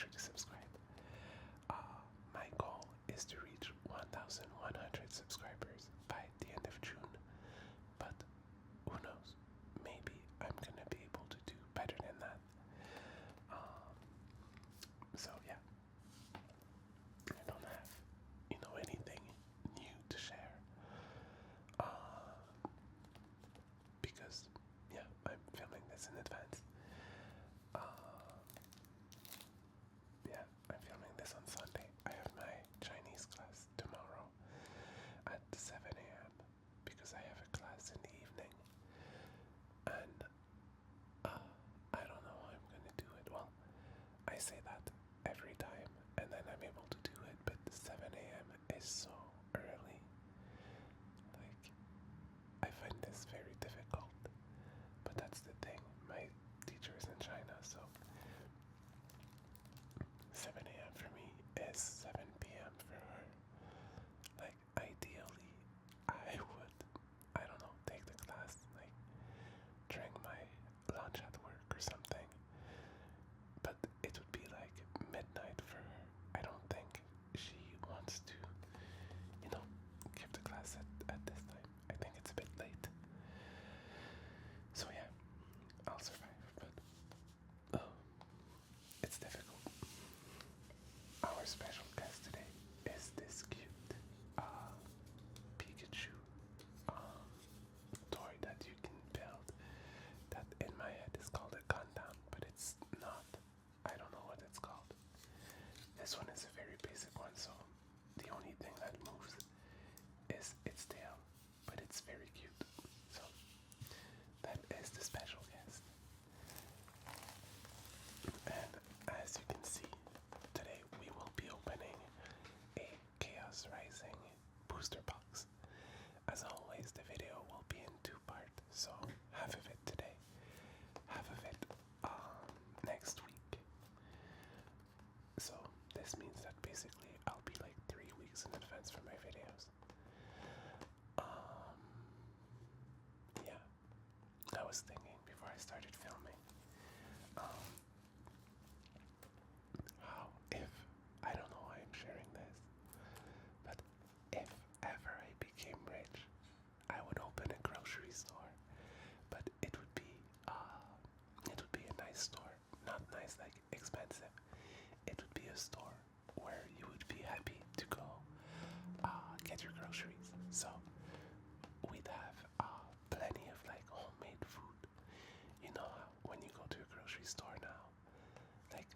sure to subscribe. My goal is to reach 1,100 subscribers by the end of June, but who knows? Maybe I'm gonna be able to do better than that. So yeah, I don't have, anything new to share. Because yeah, I'm filming this in advance. Yeah, I'm filming this on Sunday. I have my Chinese class tomorrow at 7 a.m. because I have a class in the evening. And I don't know how I'm gonna do it. Well, I say that every time and then I'm able to do it, but 7 a.m. is so early. Like, I find this very difficult. But that's the thing, my teacher is in China, so 7 a.m. for me is 7 p.m. for her. Like, ideally, I would, I don't know, take the class, like, during my lunch at work or something. But it would be like midnight for her. I don't think she wants to, give the class at this time. I think it's a bit late. So yeah, I'll survive, but it's difficult. Our special guest today is this cute Pikachu toy that you can build. That in my head is called a Gundam, but it's not. I don't know what it's called. This one is a very basic one, so the only thing that moves is its tail, but it's very cute. So that is the special guest. And as you can see, today we will be opening a Chaos Rising booster box. As always, the video will be in two parts, so half of it today, half of it next week. So this means that basically I'll be like 3 weeks in advance for my videos. Yeah, I was thinking before I started filming, how if, I don't know why I'm sharing this, but if ever I became rich, I would open a grocery store, but it would be a nice store, not nice like expensive. It would be a store where you would be happy to go get your groceries. So we'd have plenty of like homemade food. You know how when you go to a grocery store now, like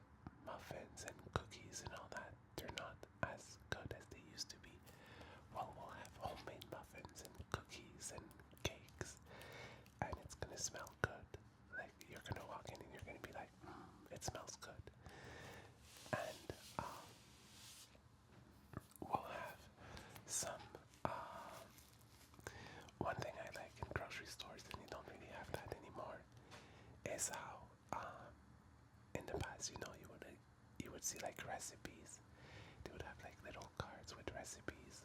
muffins and cookies and all that, they're not as good as they used to be. Well, we'll have homemade muffins and cookies and cakes, and it's gonna smell good. Like, you're gonna walk in and you're gonna be like, it smells good. And we'll have some. One thing I like in grocery stores, and you don't really have that anymore, is how in the past, you would see like recipes. They would have like little cards with recipes,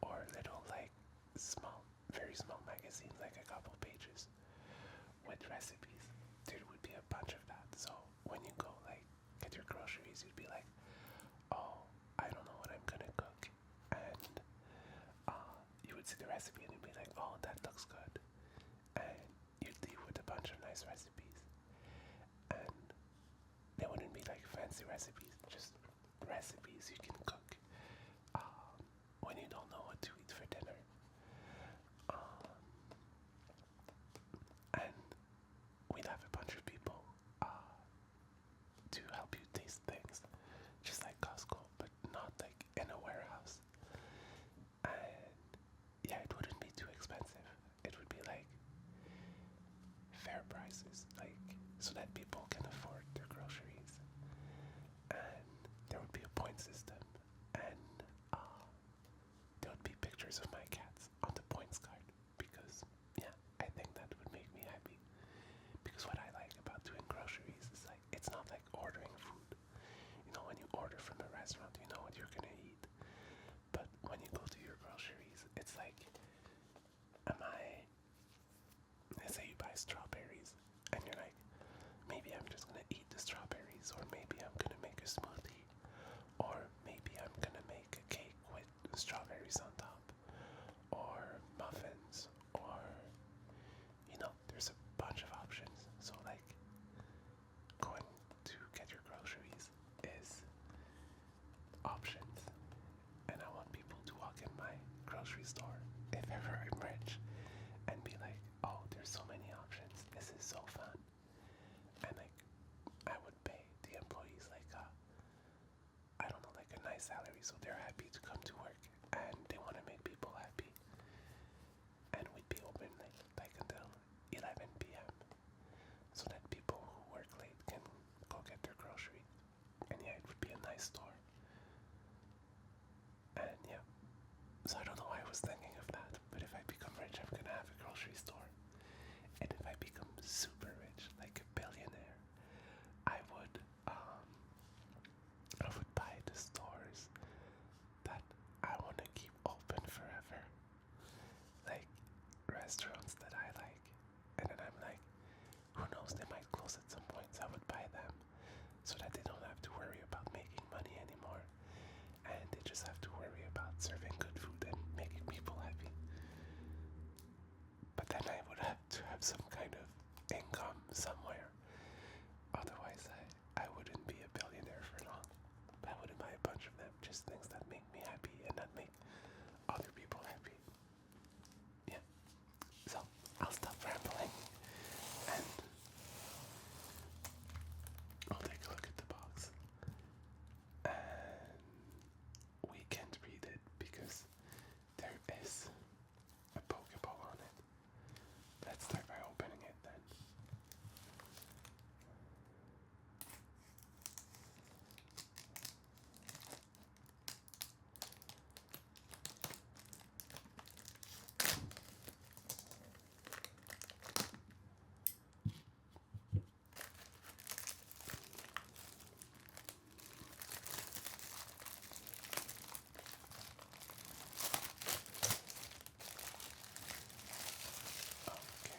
or little like very small magazines, like a couple pages with recipes. There would be a bunch of that. So when you go like get your groceries, you'd be like, oh, I don't know what I'm gonna cook, and you would see the recipe and you'd be like, oh, that looks good, and you'd leave with a bunch of nice recipes. And they wouldn't be like fancy recipes, just recipes you can cook when you don't know what to eat for dinner. And we'd have a bunch of people to help you taste things, just like Costco, but not like in a warehouse. And yeah, it wouldn't be too expensive. It would be like fair prices, like so that people can afford their groceries. And there would be a point system, and there would be pictures of my cats on the points card, because yeah, I think that would make me happy. Because what I like about doing groceries is like, it's not like ordering food. When you order from a restaurant, you know what you're gonna eat. But when you go to your groceries, it's like, let's say you buy strawberries, and you're like, maybe I'm just gonna eat the strawberries, or maybe I'm gonna make a so they're happy to come to work and they want to make people happy. And we'd be open like until 11 p.m. so that people who work late can go get their groceries. And yeah, it would be a nice store. And yeah, so I don't know why I was thinking of that, but if I become rich, I'm gonna have a grocery store. And if I become super rich, like a billionaire, I would um I would buy the stores that I want to keep open forever, like restaurants that I like. And then I'm like, who knows, they might close at some point, so I would buy them so that they don't have to worry about making money anymore, and they just have to worry about serving good food and making people happy. But then I would have to have some kind of income somewhere. Otherwise, I wouldn't be a billionaire for long. I wouldn't buy a bunch of them, just things that make me happy and that make other people happy. Yeah. So, I'll stop rambling and I'll take a look at the box. And we can't read it because there is a Pokeball on it. Let's start by opening it then. Okay.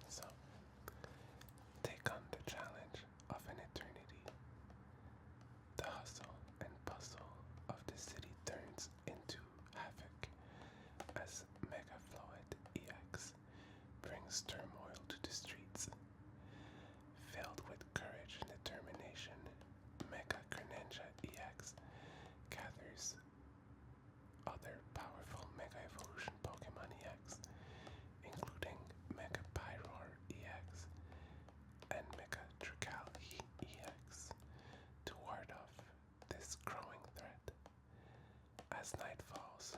So, take on the challenge of an eternity. The hustle and bustle of the city turns into havoc as Megafloid EX brings turmoil to the streets. Filled with courage and determination, Mega Greninja EX gathers other powerful Mega Evolution Pokemon EX, including Mega Pyroar EX and Mega Trigali EX, to ward off this growing threat. As night falls,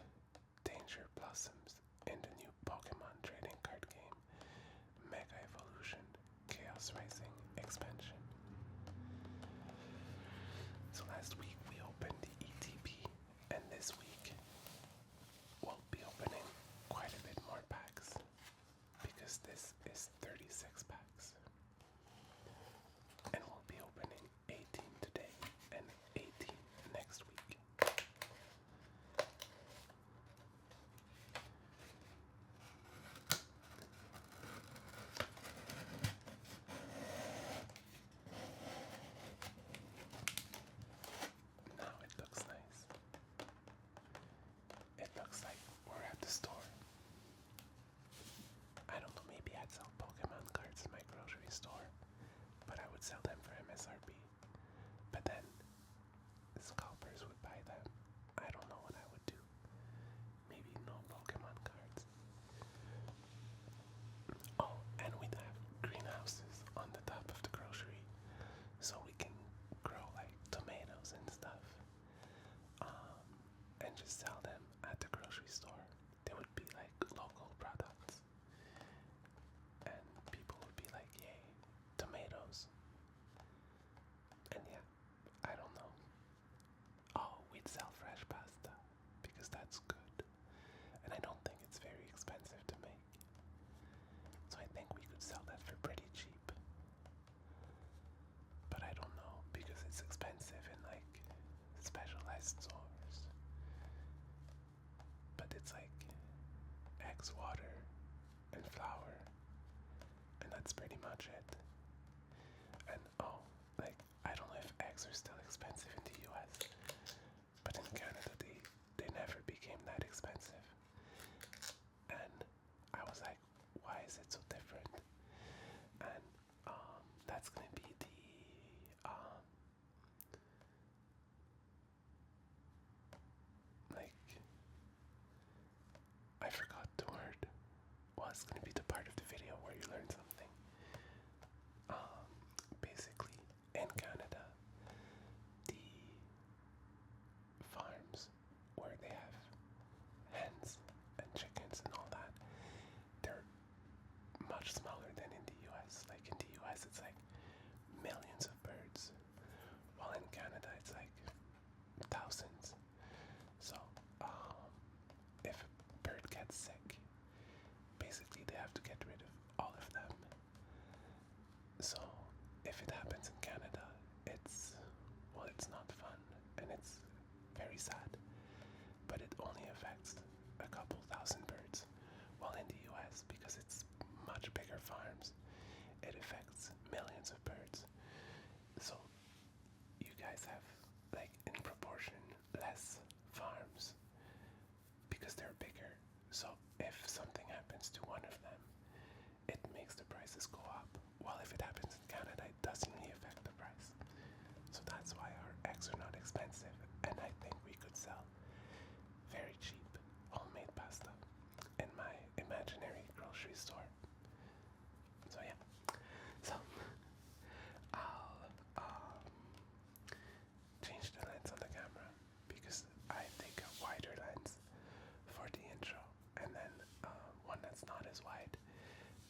danger blossoms in the new Pokemon trading card game, Mega Evolution Chaos Rising Expansion. So last week we opened the ETB, and this week we'll be opening quite a bit more packs because this is 36 packs. And we'll be opening 18 today and 18 next week. Now it looks nice. It looks like we're at the store. I don't know, maybe I'd sell Pokemon cards in my grocery store, but I would sell them for MSRP. But then scalpers would buy them. I don't know what I would do. Maybe no Pokemon cards. Oh, and we'd have greenhouses on the top of the grocery so we can grow like tomatoes and stuff. And just sell them at the grocery store. They would be like local products. And people would be like, yay, tomatoes. And yeah, I don't know. Oh, we'd sell fresh pasta because that's good. And I don't think it's very expensive to make. So I think we could sell that for pretty cheap. But I don't know because it's expensive in like specialized stores. But it's like eggs, water, and flour. And that's pretty much it. And oh, like, I don't know if eggs are still expensive. if it happens in Canada, it's, well, it's not fun and it's very sad, but it only affects a couple thousand birds. While in the US, because it's much bigger farms, it affects millions of birds. So you guys have, like, in proportion, less farms because they're bigger. So if something happens to one of them, it makes the prices go up. While if it happens in Canada, it doesn't really affect the price. So that's why our eggs are not expensive, and I think we could sell very cheap homemade pasta in my imaginary grocery store. So yeah, so I'll change the lens on the camera because I take a wider lens for the intro, and then one that's not as wide,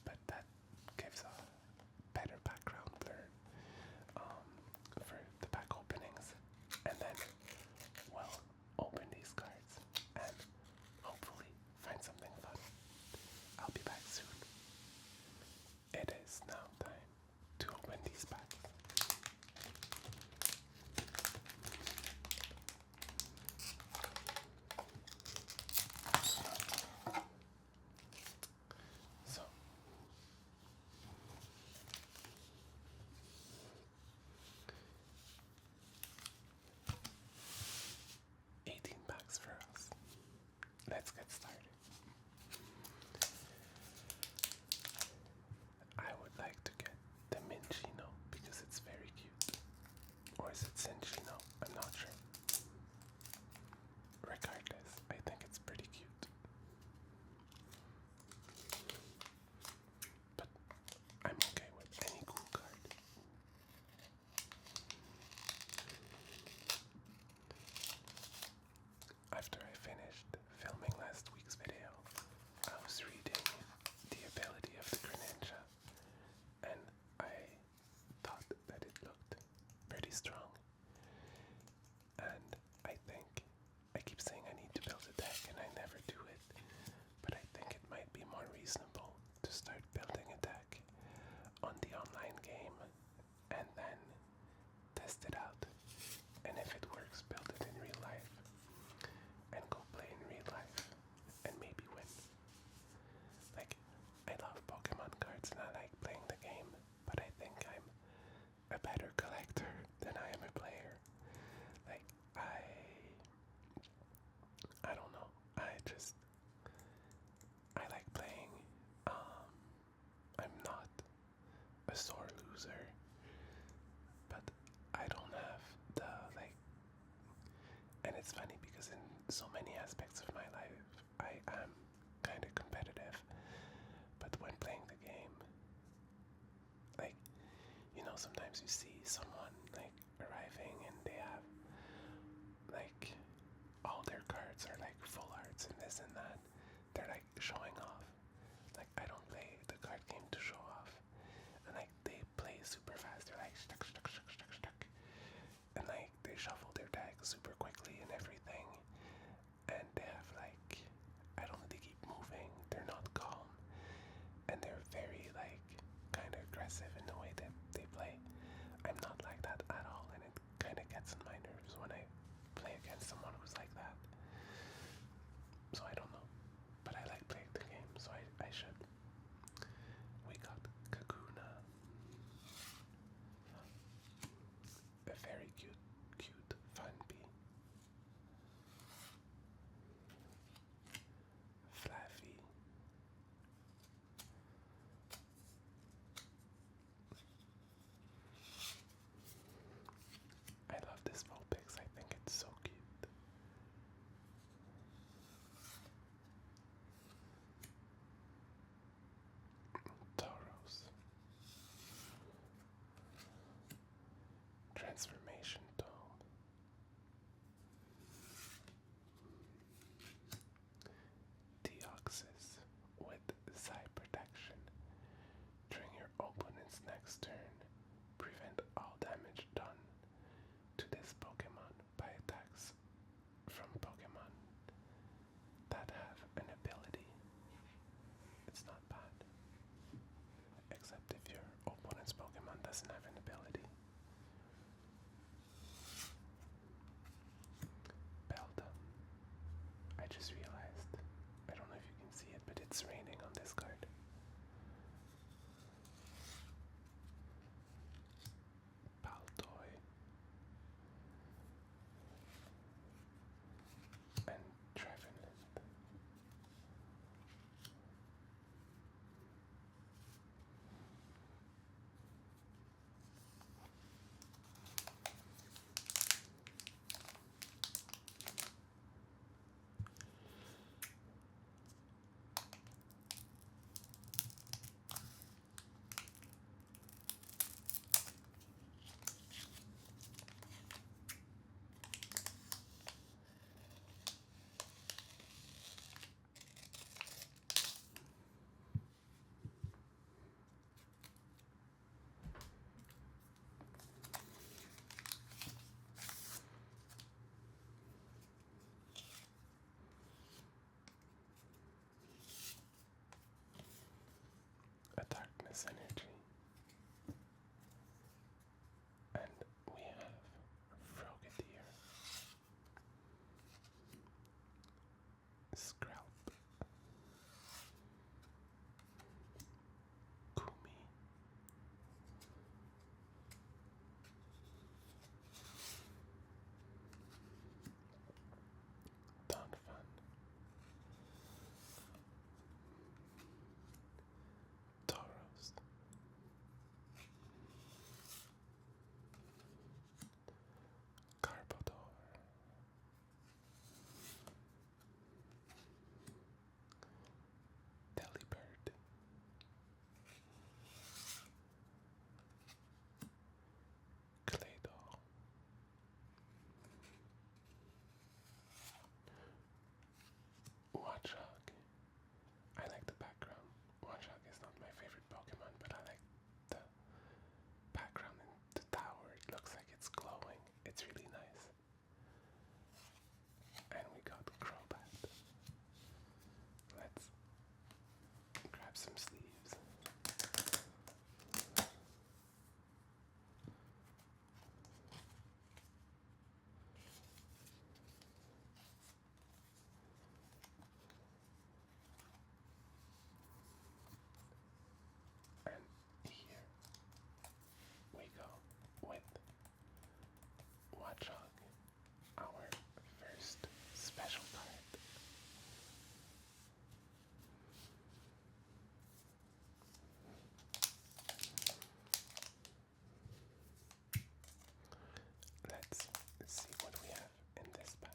but that gives a better background blur for the back openings. And then we'll open these cards and hopefully find something fun. I'll be back soon. It is now time to open these packs. So, 18 packs for us. Let's get started. I would like to get the Minchino because it's very cute. Or is it Cinchino? I'm not sure. Regardless, I think it's pretty cute. But I'm okay with any cool card. After I finished filming last week's video, I was reading the ability of the Greninja, and I thought that it looked pretty strong. And I think, I keep saying I need to build a deck and I never do it, but I think it might be more reasonable to start building a deck on the online game and then test it out. And if it works, build it in real life and go play in real life and maybe win. Like, I love Pokemon cards and I like playing the game, but I think I'm a better collector than I am a player. Like, I don't know. I like playing. I'm not a sore loser, but I don't have the, like, and it's funny because in so many aspects of my life, I am kind of competitive, but when playing the game, like, sometimes you see someone, like, arriving and they have, like, all their cards are, like, full arts and this and that. They're, like, showing off. Like, I don't play the card game to show off. And, like, they play super fast. They're, like, stuck. And, like, they shuffle their deck super quickly and everything. And they have, like, I don't know, they keep moving. They're not calm. And they're very, like, kind of aggressive in the way that they play. I'm not like that at all, and it kind of gets on my nerves when I play against someone who's like that. So I don't know, but I like playing the game, so I should. We got Kakuna, a very cute fun bee. Fluffy. I love this Vulpix, I think it's so cute. Tauros. Transformation Dome. Deoxys with Psy Protection. During your opponent's next turn, prevent all damage done to this Pokemon by attacks from Pokemon that have an ability. It's not bad. Except if your opponent's Pokemon doesn't have an ability. grass energy. And we have Frogadier, Scralp, Kumi, Donphan, Tauros, Garbodor, Delibird, Claydol, Watchog. I like the background. Watchog is not my favorite Pokemon, but I like the background in the tower. It looks like it's glowing. It's really nice. And we got Crobat. Let's grab some sleeves. And here we go with Watchog, our first special card. Let's see what we have in this pack.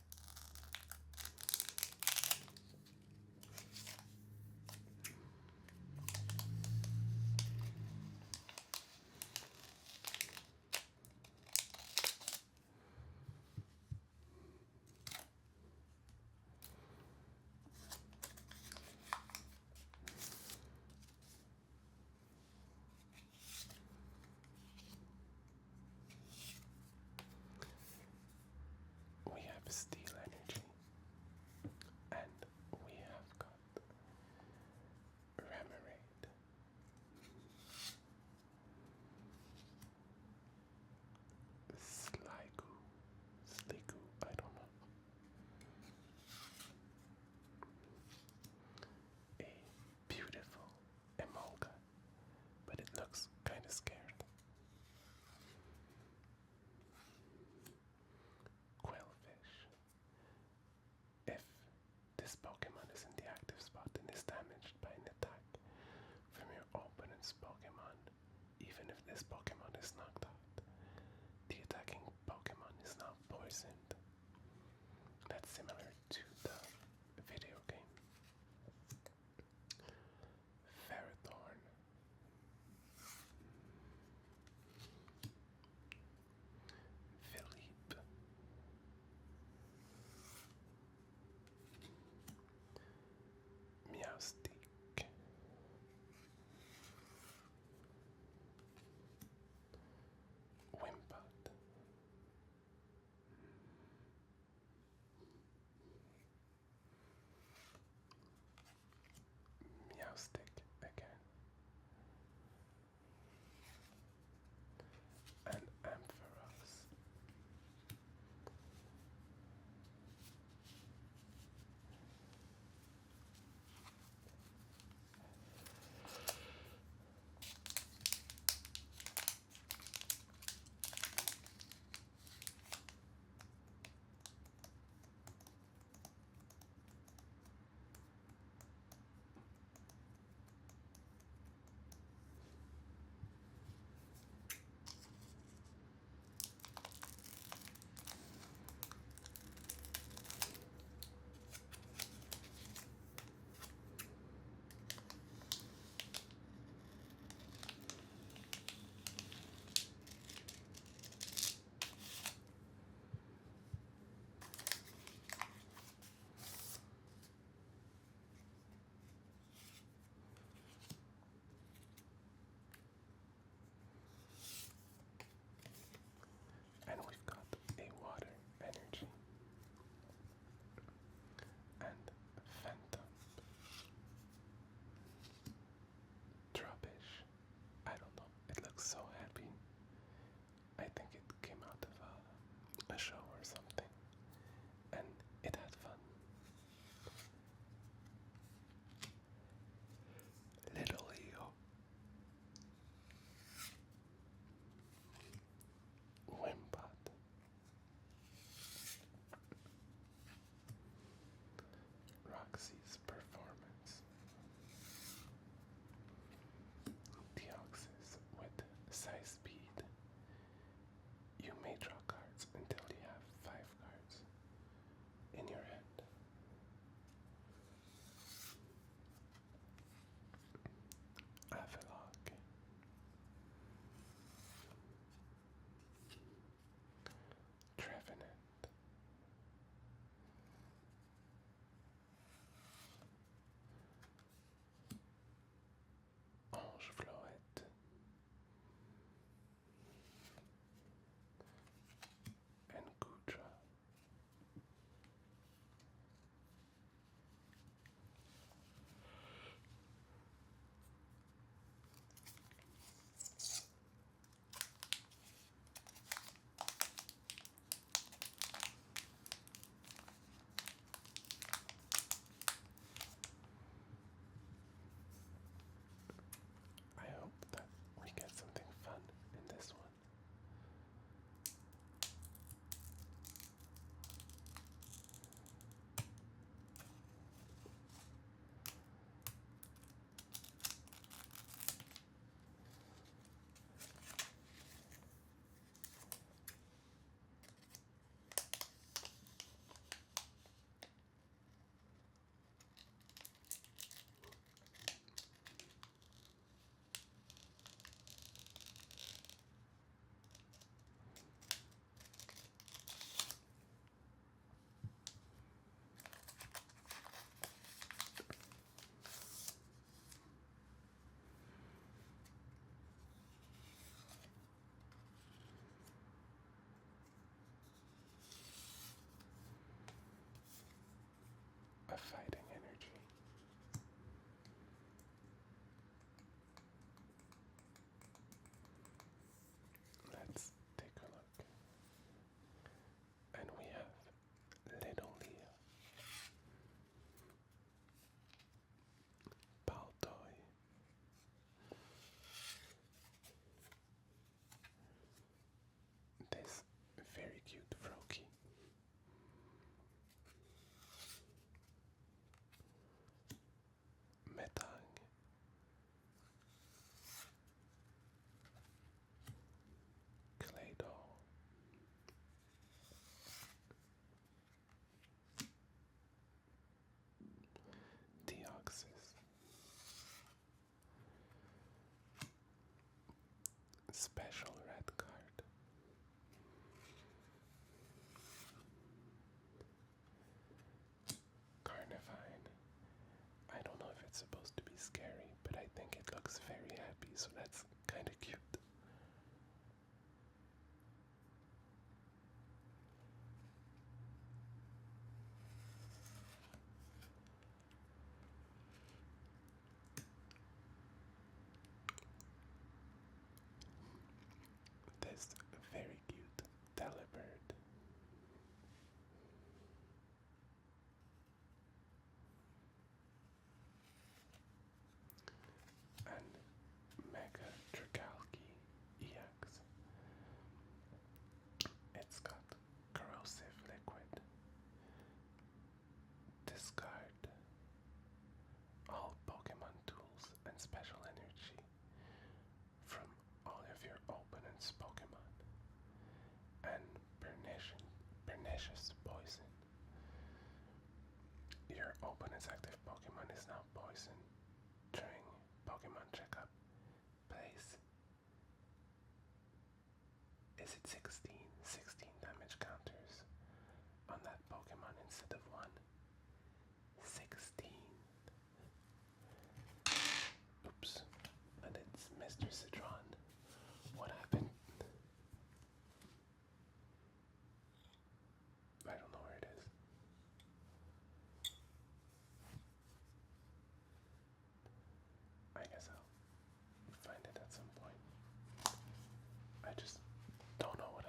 We have Steel Energy, and we have got Remoraid, Sliggoo, I don't know, a beautiful Emolga, but it looks kind of scared. Quillfish. If this Pokemon is in the active spot and is damaged by an attack from your opponent's Pokemon, even if this Pokemon is knocked out, the attacking Pokemon is now poisoned. That's similar to the video game. Ferrothorn. Philippe. Meowstic. fighting energy. Let's take a look. And we have Little Leo, Baltoy, this very cute Froakie, Metang, Claydol, Deoxys, Special Red Card, Carnivine. I don't know if it's supposed to be scary, but I think it looks very happy, so that's kind of cute. This very cute Delibird. And Mega Trigalki EX. It's got corrosive liquid. Discard all Pokemon tools and special energy from all of your opponent's Pokemon. And Pernicious Poison. Your opponent's active Pokemon is now poisoned during Pokemon checkup. Place. Is it 16? 16 damage counters on that Pokemon instead of 1. 16. Oops. And it's Mr. Citron. What happened? I don't know where it is. I guess I'll find it at some point. I just don't know what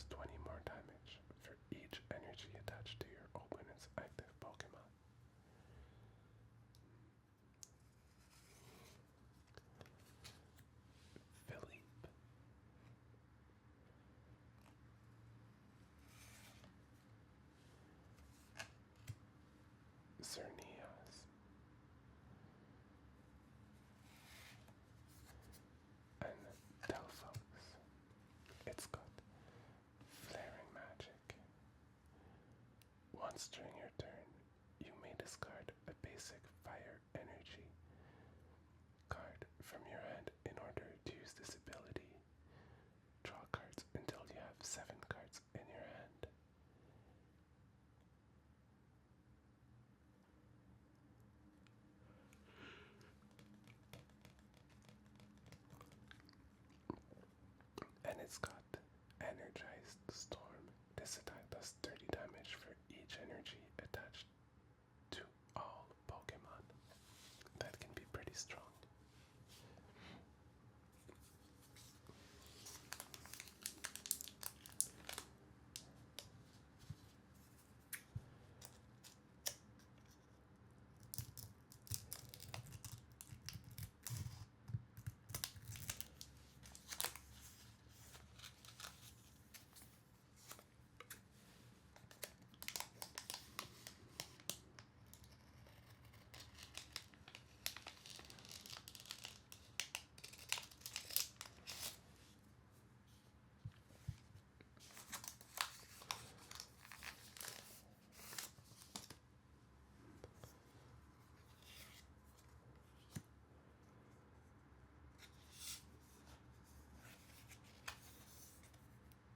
does 20 more damage for each energy attached to your opponent's active Pokemon. Philippe. Xerneas. And Delphox. It's got Flaring Magic. Once during your turn, you may discard a basic fire energy card from your hand in order to use this ability. Draw cards until you have 7 cards in your hand. And it's got Energized Storm. This attack does 30 damage for each energy attached to all Pokemon. That can be pretty strong.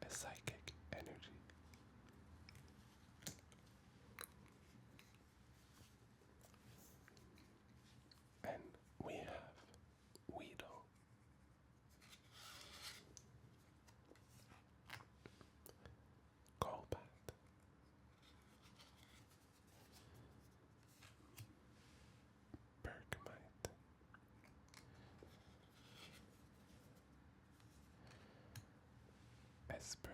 A Psychic Energy. And we have Weedle. Golbat. Bergmite. Esper.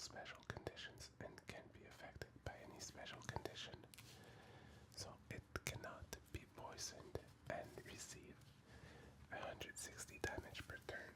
special conditions and can be affected by any special condition. So it cannot be poisoned and receive 160 damage per turn.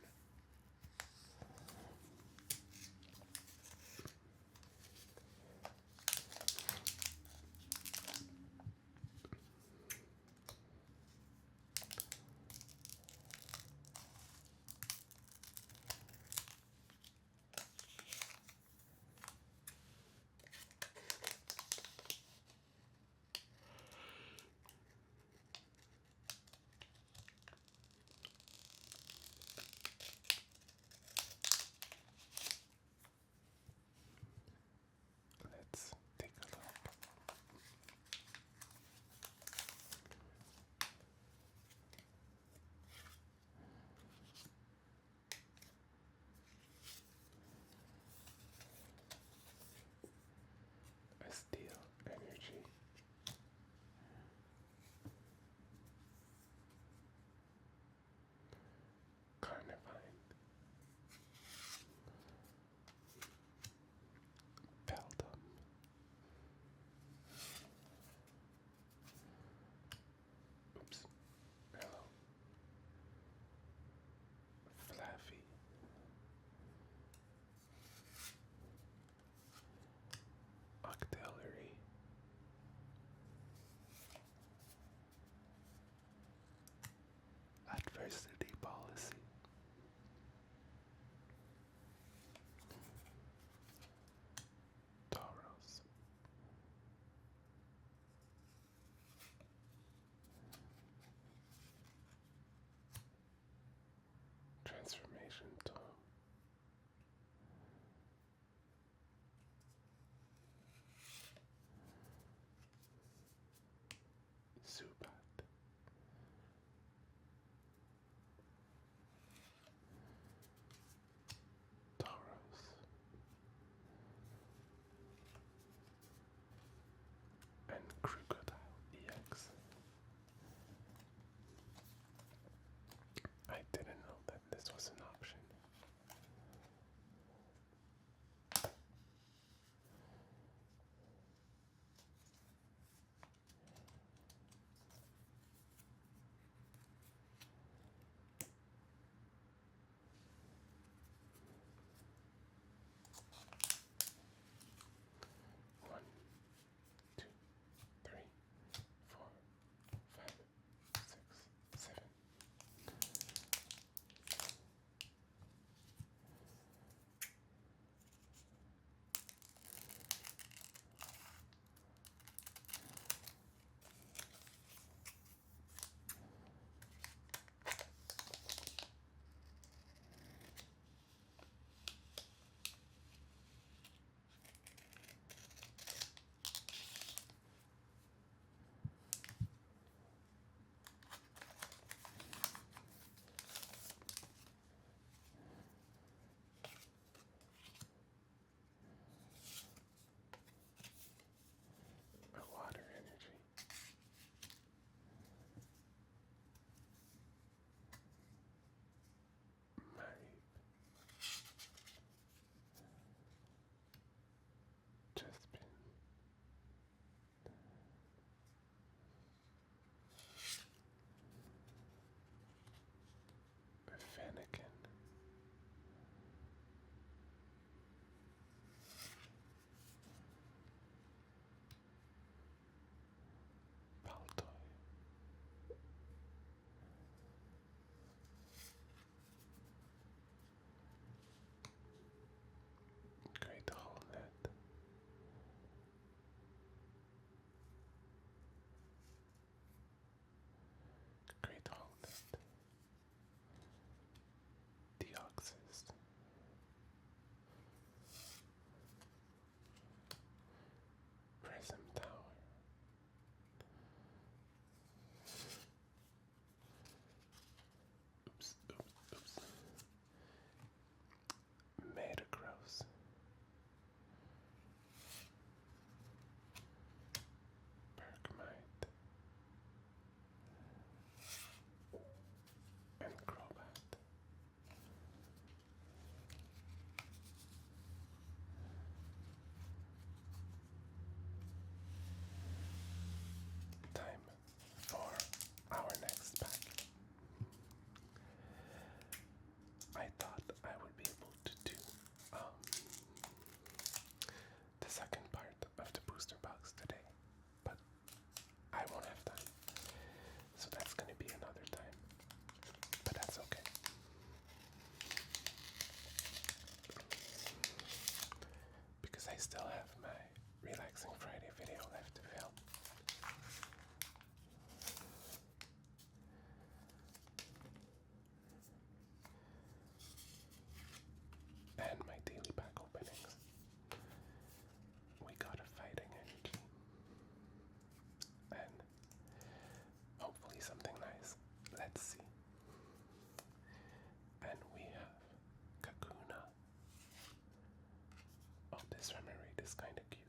Oh, this remoraid is kind of cute.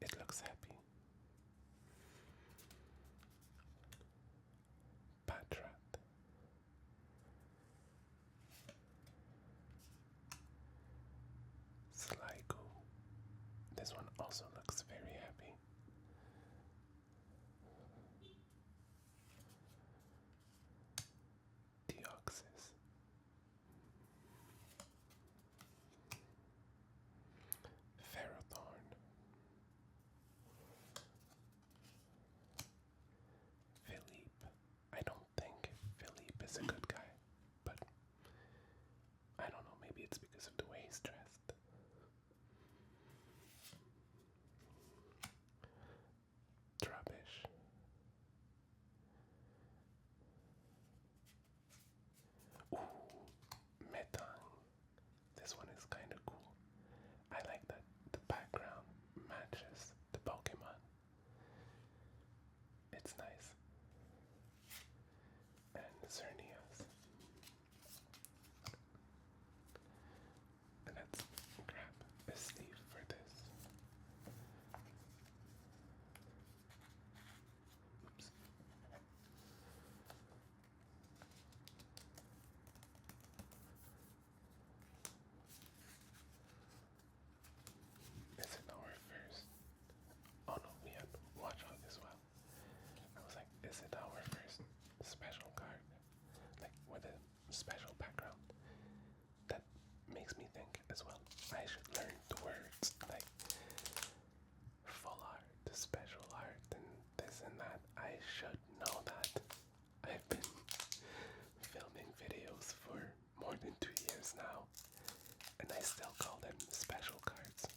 It looks happy. Patrat. Sligo. This one also looks very happy. Deoxys. Ferrothorn. Philippe. I don't think Philippe is a good guy, but I don't know, maybe it's because of the way he's dressed. Trubbish. Ooh, Metang. This one is kind of cool. I like that the background matches the Pokemon. It's nice. And Xerneas. And let's grab a sleeve for this. Oops. Is it our first? Oh no, we had Watchog as well. I was like, is it our first special card? Like with a special background? That makes me think as well. I should learn the words like full art, special art, and this and that. I should know that. I've been filming videos for more than 2 years now, and I still call them special cards.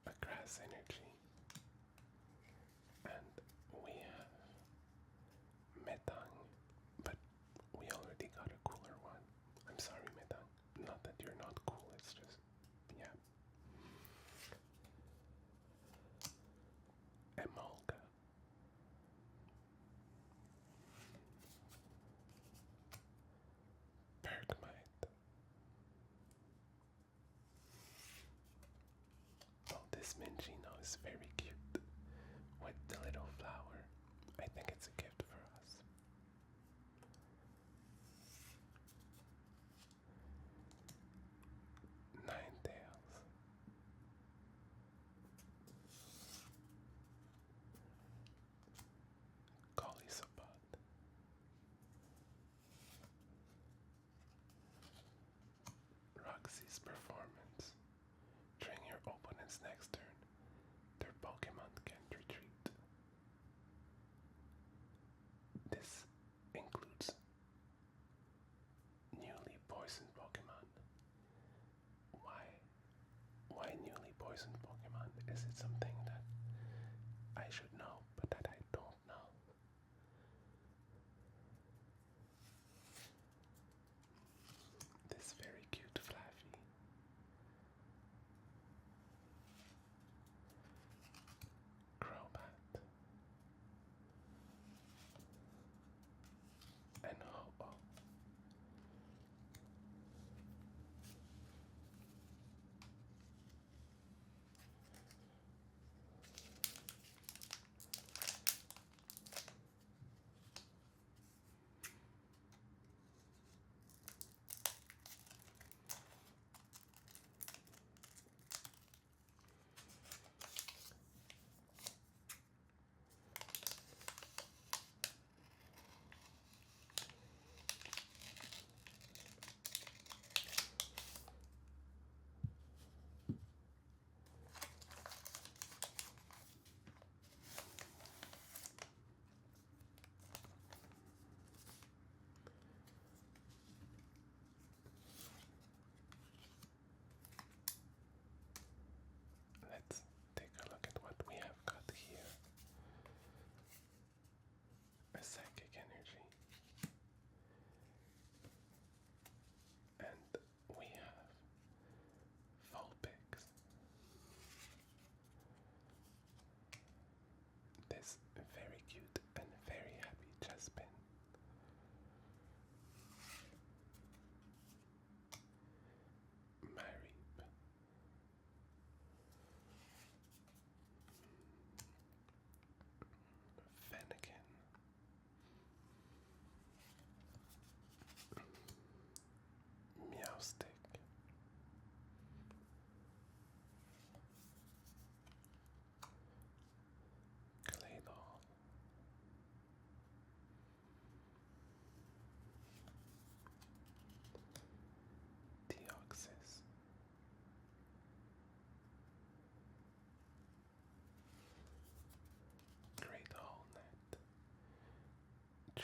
A grass energy. And we have Metang, but we already got a cooler one. I'm sorry, Metang. Not that you're not cool, it's just, yeah. Emolga. Bergmite. Oh, this Minchino is very cute. With the little flower. I think it's a gift for us. Ninetales. Golisopod. Roxy's performance. During your opponent's next turn, their Pokemon can't retreat. This includes newly poisoned Pokemon. Why? Why newly poisoned Pokemon? Is it something that I should know, but that I don't know? This very cute Flaffy. Crobat. And Ho-Oh.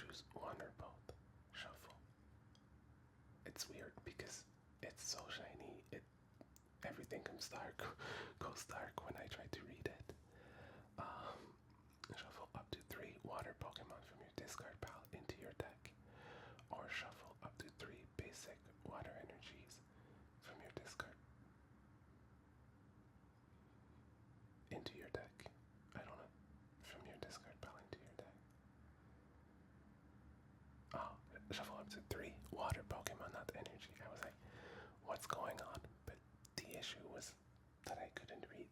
choose one or both. Shuffle. It's weird because it's so shiny. Everything comes dark, goes dark when I try to read it. Um, Shuffle up to 3 water Pokemon from your discard pile into your deck, or shuffle up to 3 basic water energies from your discard into your deck. I don't know. From your discard pile into your deck. Oh, shuffle up to 3 water Pokemon, not energy. I was like, what's going on? But the issue was that I couldn't read,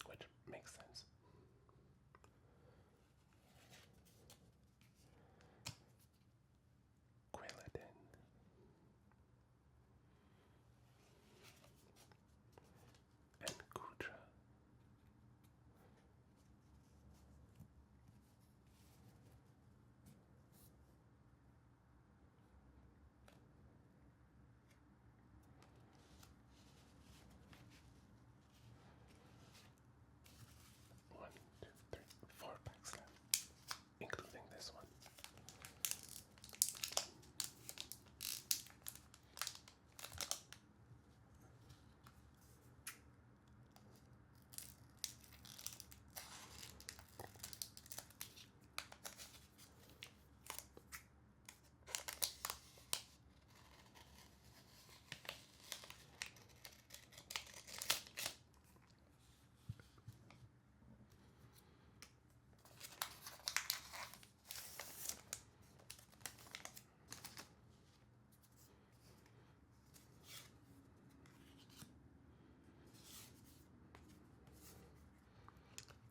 which makes sense. Quilladin. And Kudra. One, two, three, 4 packs left, including this one.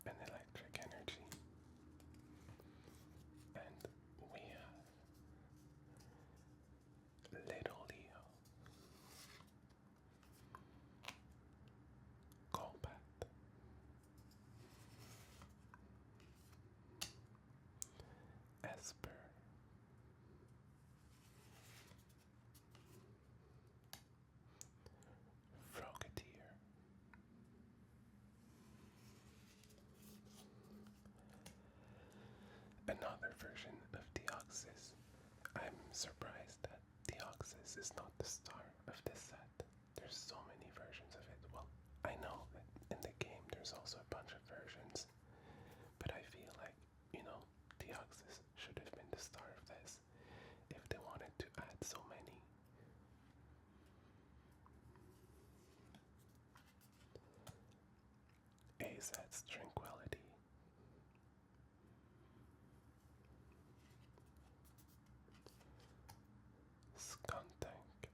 An electric energy. And we have Little Leo, Golbat, Esper, Frogadier, another version of Deoxys. I'm surprised that Deoxys is not the star of this set. There's so many versions of it. Well, I know that in the game there's also a bunch of versions, but I feel like, Deoxys should have been the star of this if they wanted to add so many. Azad's Tranquility. Skuntank.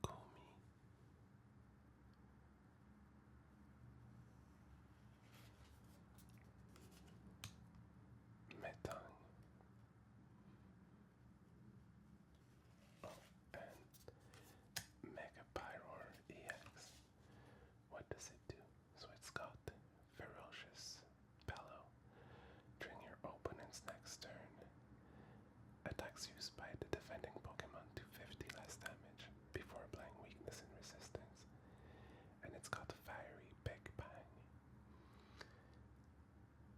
Kumi. Metang. Oh, and Mega Pyroar EX. What does it do? So it's got Ferocious Bellow. During your opponent's next turn, attacks used by the defending Pokemon do 50 less damage before applying weakness and resistance. And it's got Fiery Big Bang.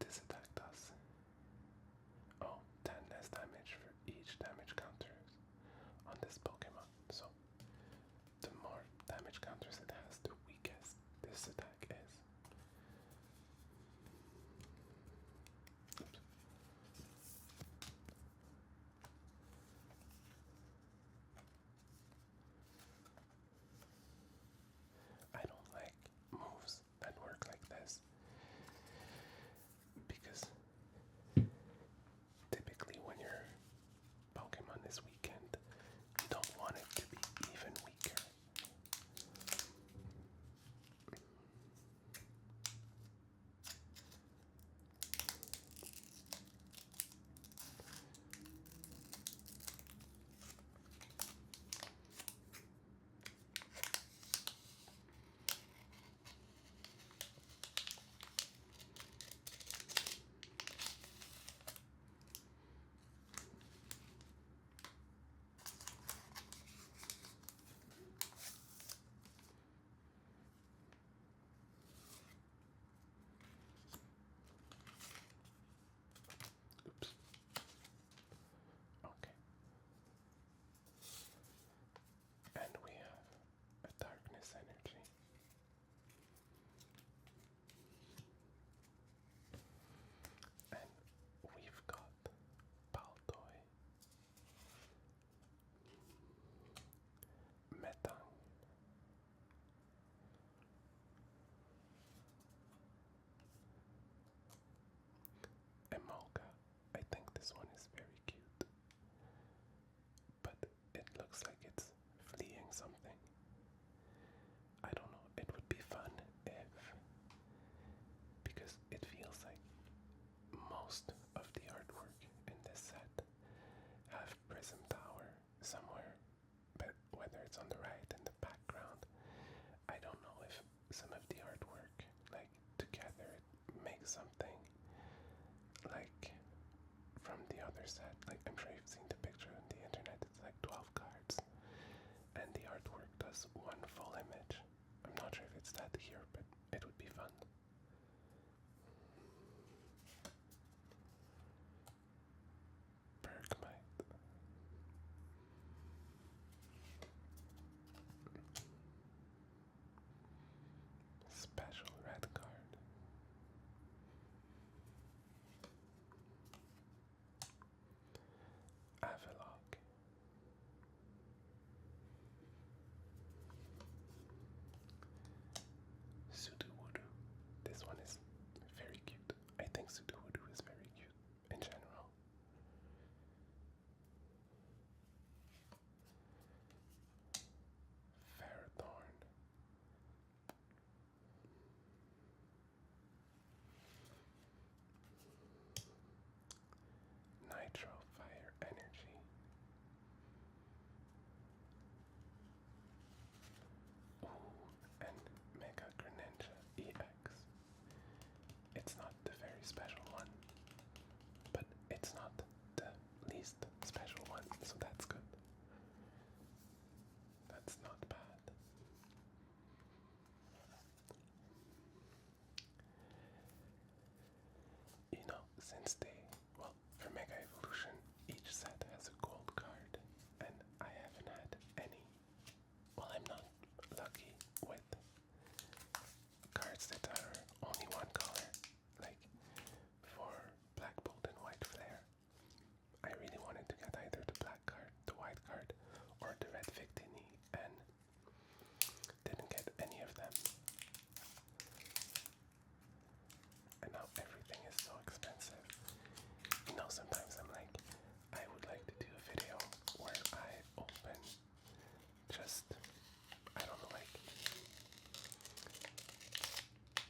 This attack does 10 less damage for each damage counters on this Pokemon. So the more damage counters it has, the weakest this attack is. Oops. I don't like entire set. Like, I'm sure you've seen the picture on the internet. It's like 12 cards, and the artwork does one full image. I'm not sure if it's that here, but it would be fun. Bergmite. Special red card. Avalok. Sudowoodo. This one is very cute. I think Sudowoodo is very cute in general. Ferrothorn. Nitro Fire Energy. Ooh, and Mega Greninja EX. It's not the very special one, but it's not the least special one, so that's good. That's not bad. You know, since well, for Mega Evolution, each set has a gold card, and I haven't had any. Well, I'm not lucky with cards that are only one color, like for Black Bolt and White Flare. I really wanted to get either the black card, the white card, or the red Victini, and didn't get any of them. And now everything is so expensive. You know, sometimes I'm like, I would like to do a video where I open just, I don't know, like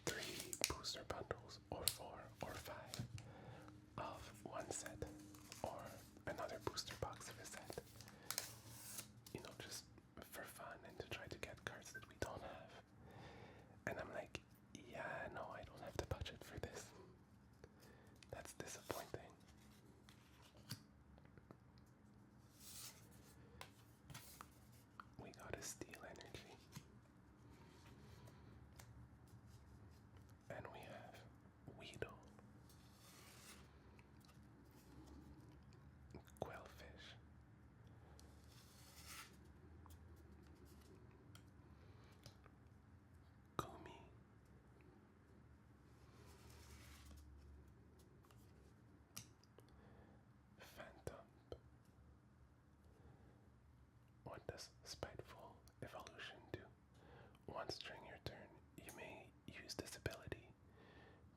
3 booster bundles, or 4 or 5 of one set, or another booster box of a set. You know, just for fun and to try to get cards that we don't have. And I'm like, yeah, no, I don't have the budget for this. That's disappointing. We got a Steel Energy. And we have Weedle. Quellfish. Gumi. Phantom. What does Spiteful Evolution do? Once during your turn, you may use this ability.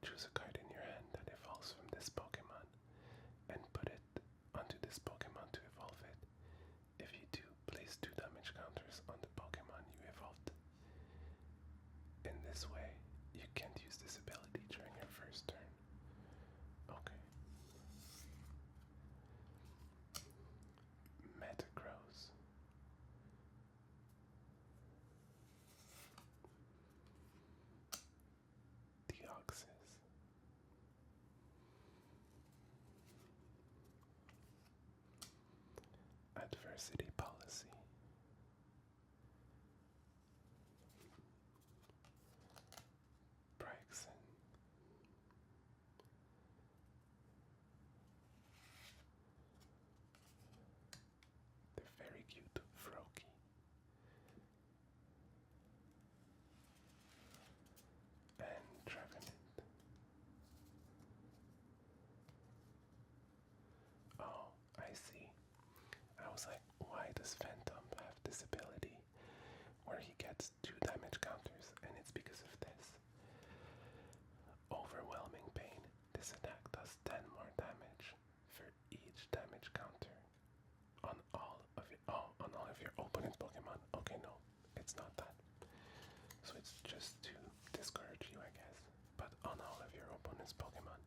Choose a card in your hand that evolves from this Pokemon and put it onto this Pokemon to evolve it. If you do, place 2 damage counters on the Pokemon you evolved. In this way, you can't use this ability during your first turn. Okay. Metagross. Deoxys. Adversity Policy. Braixen. The very cute Froakie. And Trevenant. Oh, I see. I was like, why does Phantom have this ability where he gets 2 damage counters? And it's because of this. Overwhelming Pain. This attack does 10 more damage for each damage counter on all of your opponent's Pokemon. Okay, no, it's not that. So it's just to discourage you, I guess. But on all of your opponent's Pokemon,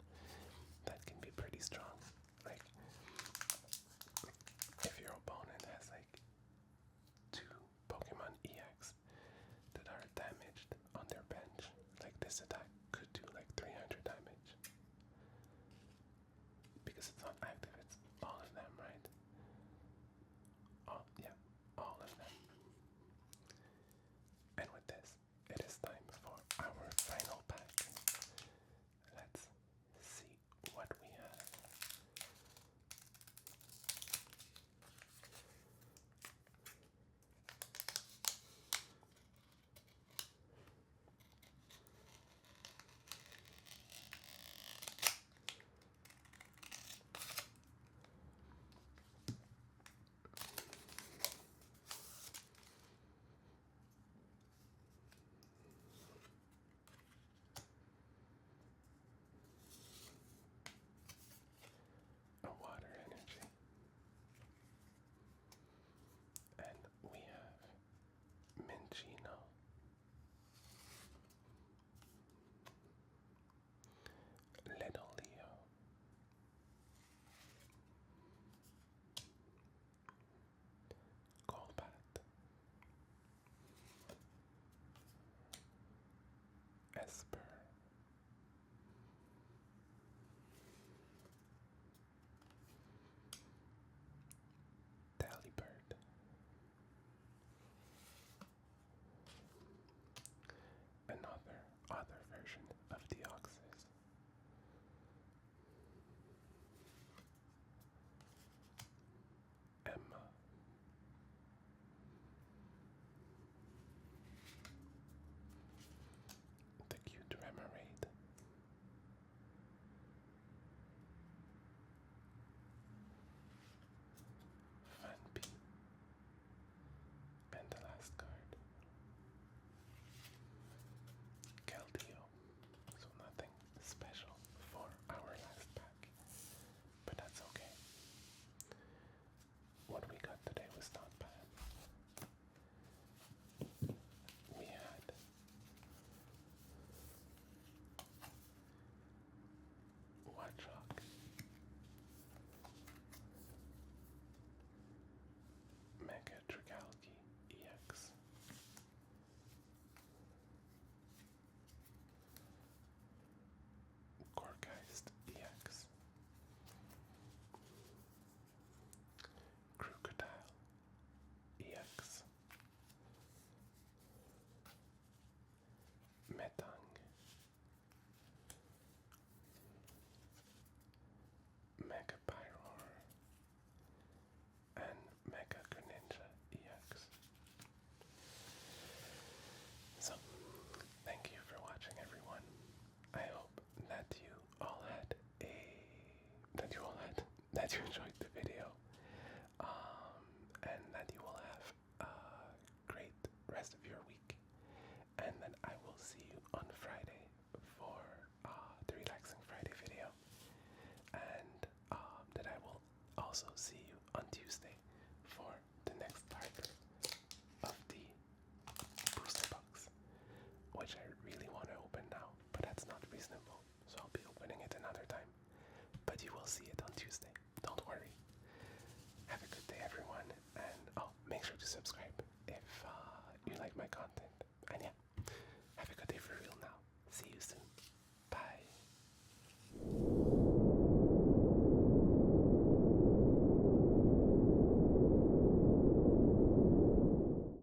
that can be pretty strong. Like, if your opponent has like 2 Pokemon EX that are damaged on their bench, like this attack could do like 300 damage. Because it's not active, it's all of them, right? All, yeah, all of them. And with this, it is time for our final pack. Let's see what we have. A water energy. And we have Minchino, Little Leo, Golbat, Esper, Delibird, another other version of Deoxys, Emma, the cute Remoraid, Funpy, and the last card, Keldeo. So nothing special for our last pack, but that's okay. What we got today was not bad. We had Watchog, Mega Trigalgi EX, Gorgeist EX, Crocodile EX, Metang, Mega Pyroar, and Mega Greninja EX. So, thank you for watching, everyone. I hope that you all had that you enjoyed the video, and that you will have a great rest of your week. And then I will see you on Friday for the Relaxing Friday video, and that I will also see you on Tuesday for the next part of the booster box, which I really want to open now, but that's not reasonable, so I'll be opening it another time. But you will see it